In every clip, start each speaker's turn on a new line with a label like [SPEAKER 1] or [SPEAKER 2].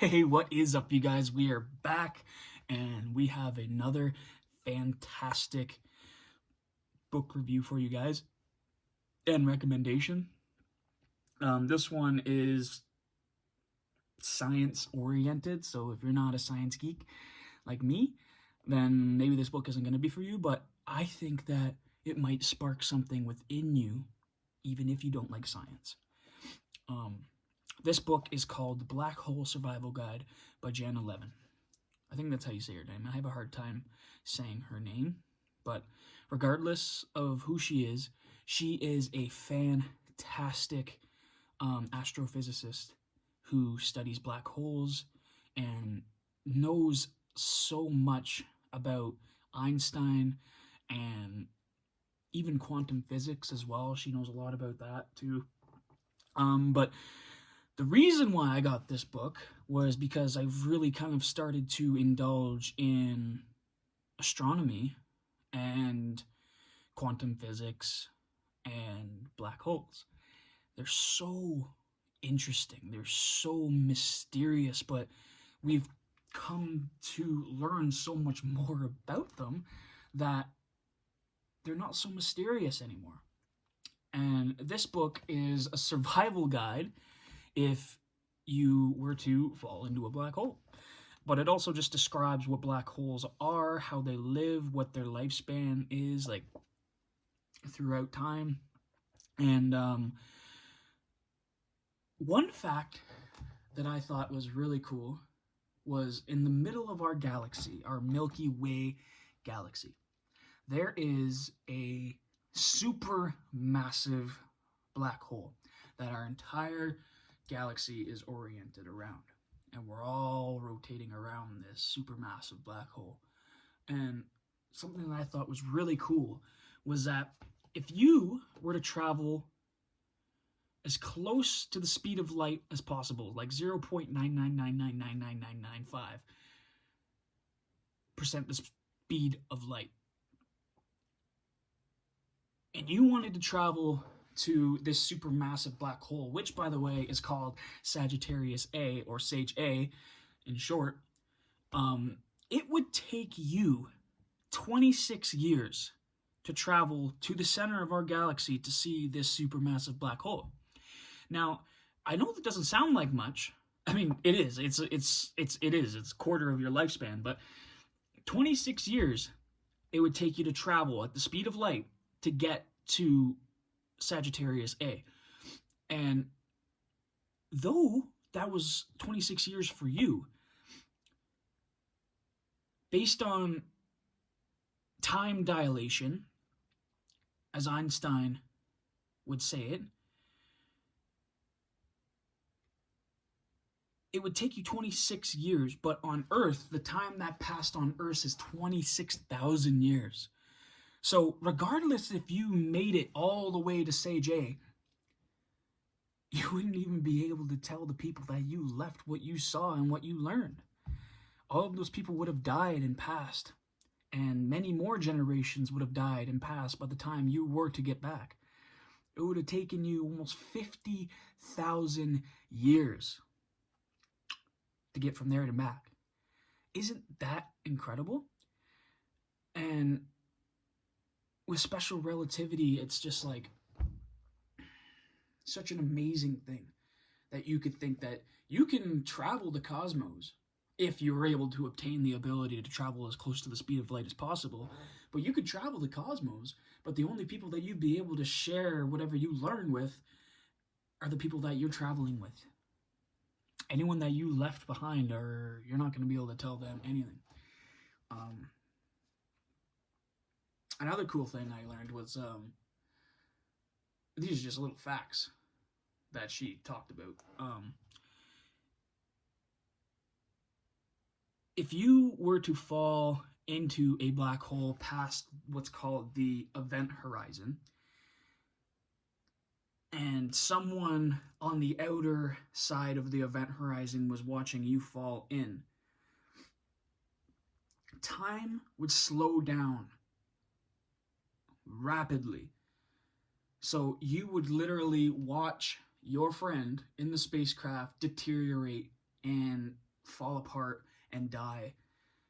[SPEAKER 1] Hey, what is up, you guys? We are back and we have another fantastic book review for you guys and recommendation. This one is science oriented, so if you're not a science geek like me, then maybe this book isn't going to be for you, but I think that it might spark something within you, even if you don't like science. This book is called The Black Hole Survival Guide by Janna Levin. I think that's how you say her name. I have a hard time saying her name, but regardless of who she is a fantastic astrophysicist who studies black holes and knows so much about Einstein and even quantum physics as well. She knows a lot about that too. But the reason why I got this book was because I've really kind of started to indulge in astronomy and quantum physics and black holes. They're so interesting. They're so mysterious, but we've come to learn so much more about them that they're not so mysterious anymore. And this book is a survival guide if you were to fall into a black hole. But it also just describes what black holes are, how they live, what their lifespan is, like, throughout time. And one fact that I thought was really cool was in the middle of our galaxy, our Milky Way galaxy, there is a super massive black hole that our entire galaxy is oriented around, and we're all rotating around this supermassive black hole. And something that I thought was really cool was that if you were to travel as close to the speed of light as possible, like 0.999999995% the speed of light, and you wanted to travel to this supermassive black hole, which, by the way, is called Sagittarius A, or Sage A in short, it would take you 26 years to travel to the center of our galaxy to see this supermassive black hole. Now, I know that doesn't sound like much. I mean, it is. It's a quarter of your lifespan, but 26 years it would take you to travel at the speed of light to get to Sagittarius A. And though that was 26 years for you, based on time dilation, as Einstein would say it, it would take you 26 years, but on Earth, the time that passed on Earth is 26,000 years. So regardless if you made it all the way to Sage A, you wouldn't even be able to tell the people that you left what you saw and what you learned. All of those people would have died and passed, and many more generations would have died and passed by the time you were to get back. It would have taken you almost 50,000 years to get from there to back. Isn't that incredible? And with special relativity, it's just like such an amazing thing that you could think that you can travel the cosmos if you were able to obtain the ability to travel as close to the speed of light as possible. But you could travel the cosmos, but the only people that you'd be able to share whatever you learn with are the people that you're traveling with. Anyone that you left behind, or you're not going to be able to tell them anything. Another cool thing I learned was, these are just little facts that she talked about. If you were to fall into a black hole past what's called the event horizon, and someone on the outer side of the event horizon was watching you fall in, time would slow down rapidly. So you would literally watch your friend in the spacecraft deteriorate and fall apart and die,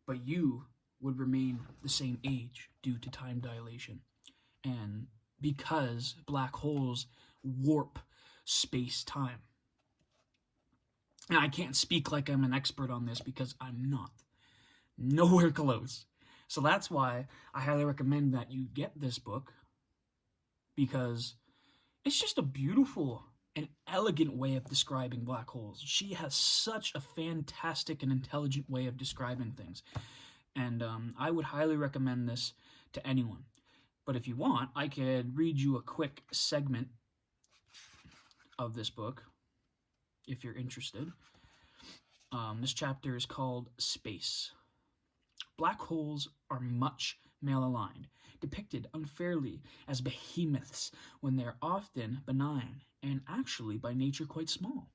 [SPEAKER 1] but you would remain the same age due to time dilation. And because black holes warp space-time. And I can't speak like I'm an expert on this because I'm not. Nowhere close. So that's why I highly recommend that you get this book, because it's just a beautiful and elegant way of describing black holes. She has such a fantastic and intelligent way of describing things. And I would highly recommend this to anyone. But if you want, I could read you a quick segment of this book, if you're interested. This chapter is called Space. Black holes are much male-aligned, depicted unfairly as behemoths when they are often benign and actually by nature quite small.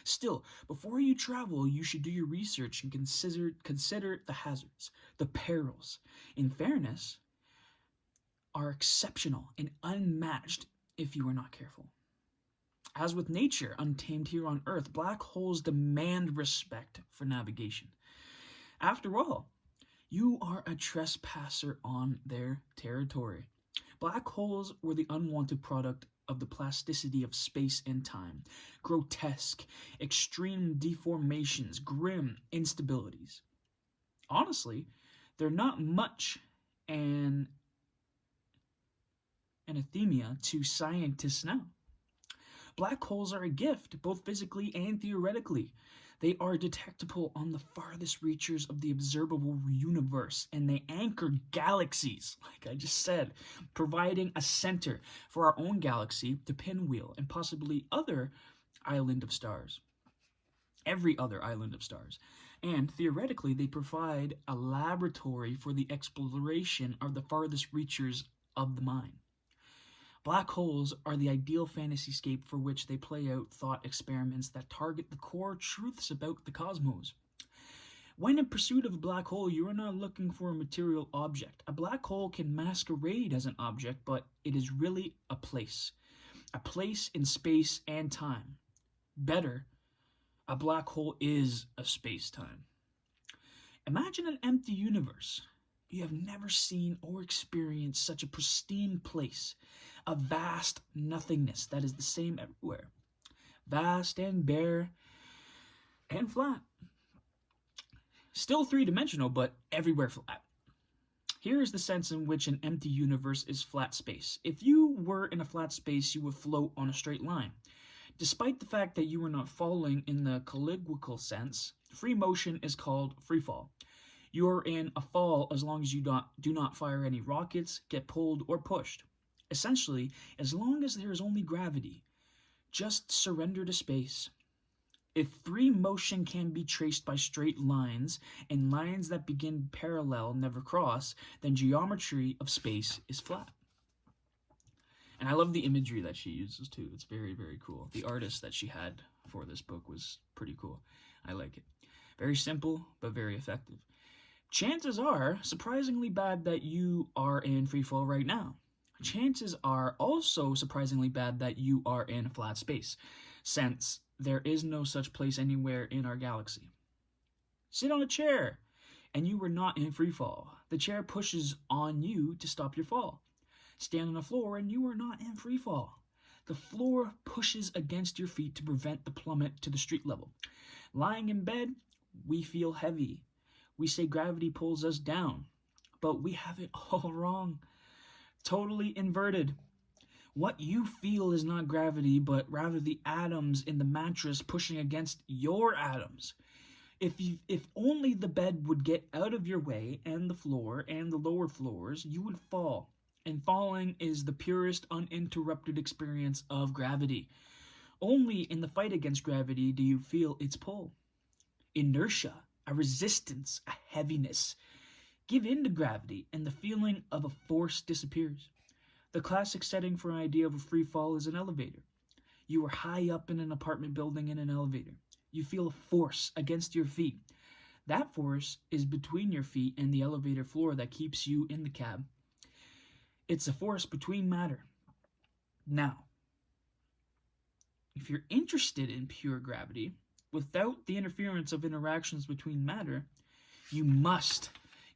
[SPEAKER 1] Still, before you travel, you should do your research and consider the hazards, the perils. In fairness, are exceptional and unmatched if you are not careful. As with nature, untamed here on Earth, black holes demand respect for navigation. After all, you are a trespasser on their territory. Black holes were the unwanted product of the plasticity of space and time, grotesque, extreme deformations, grim instabilities. Honestly, they're not much an anathema to scientists now. Black holes are a gift, both physically and theoretically. They are detectable on the farthest reaches of the observable universe, and they anchor galaxies, like I just said, providing a center for our own galaxy to pinwheel and possibly other island of stars. Every other island of stars. And theoretically, they provide a laboratory for the exploration of the farthest reaches of the mind. Black holes are the ideal fantasyscape for which they play out thought experiments that target the core truths about the cosmos. When in pursuit of a black hole, you are not looking for a material object. A black hole can masquerade as an object, but it is really a place in space and time. Better, a black hole is a space-time. Imagine an empty universe. You have never seen or experienced such a pristine place, a vast nothingness that is the same everywhere, vast and bare and flat. Still three-dimensional, but everywhere flat. Here is the sense in which an empty universe is flat space. If you were in a flat space, you would float on a straight line. Despite the fact that you are not falling in the colloquial sense, free motion is called free fall. You are in a fall as long as you do not fire any rockets, get pulled, or pushed. Essentially, as long as there is only gravity, just surrender to space. If free motion can be traced by straight lines, and lines that begin parallel never cross, then geometry of space is flat. And I love the imagery that she uses too. It's very, very cool. The artist that she had for this book was pretty cool. I like it. Very simple, but very effective. Chances are surprisingly bad that you are in free fall right now. Chances are also surprisingly bad that you are in flat space, since there is no such place anywhere in our galaxy. Sit on a chair, and you are not in free fall. The chair pushes on you to stop your fall. Stand on the floor, and you are not in free fall. The floor pushes against your feet to prevent the plummet to the street level. Lying in bed, we feel heavy. We say gravity pulls us down, but we have it all wrong. Totally inverted. What you feel is not gravity, but rather the atoms in the mattress pushing against your atoms. If only the bed would get out of your way, and the floor and the lower floors, you would fall. And falling is the purest, uninterrupted experience of gravity. Only in the fight against gravity do you feel its pull. Inertia, a resistance, a heaviness. Give in to gravity, and the feeling of a force disappears. The classic setting for an idea of a free fall is an elevator. You are high up in an apartment building in an elevator. You feel a force against your feet. That force is between your feet and the elevator floor that keeps you in the cab. It's a force between matter. Now, if you're interested in pure gravity, without the interference of interactions between matter, you must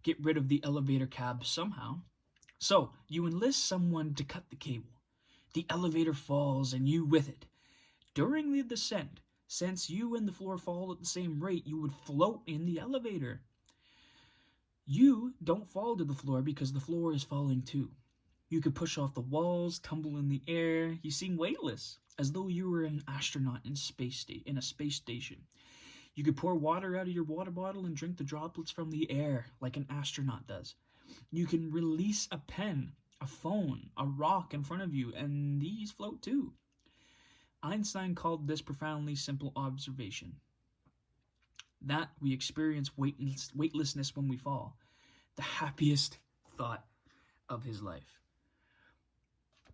[SPEAKER 1] get rid of the elevator cab somehow. So you enlist someone to cut the cable. The elevator falls and you with it. During the descent, since you and the floor fall at the same rate, you would float in the elevator. You don't fall to the floor because the floor is falling too. You could push off the walls, tumble in the air. You seem weightless, as though you were an astronaut in a space station. You could pour water out of your water bottle and drink the droplets from the air like an astronaut does. You can release a pen, a phone, a rock in front of you, and these float too. Einstein called this profoundly simple observation: that we experience weightlessness when we fall. The happiest thought of his life.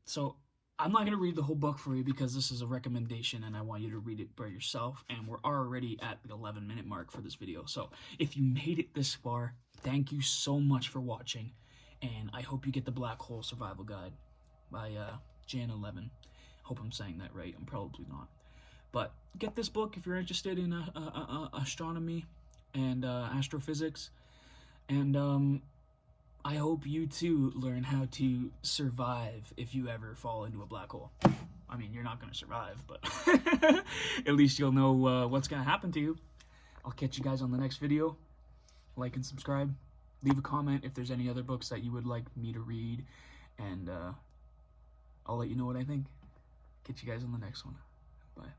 [SPEAKER 1] So I'm not going to read the whole book for you because this is a recommendation and I want you to read it by yourself, and we're already at the 11-minute mark for this video. So if you made it this far, thank you so much for watching, and I hope you get the Black Hole Survival Guide by Janna Levin. Hope I'm saying that right. I'm probably not. But get this book if you're interested in astronomy and astrophysics, and I hope you too learn how to survive if you ever fall into a black hole. I mean, you're not going to survive, but at least you'll know what's going to happen to you. I'll catch you guys on the next video. Like and subscribe. Leave a comment if there's any other books that you would like me to read, and I'll let you know what I think. Catch you guys on the next one. Bye.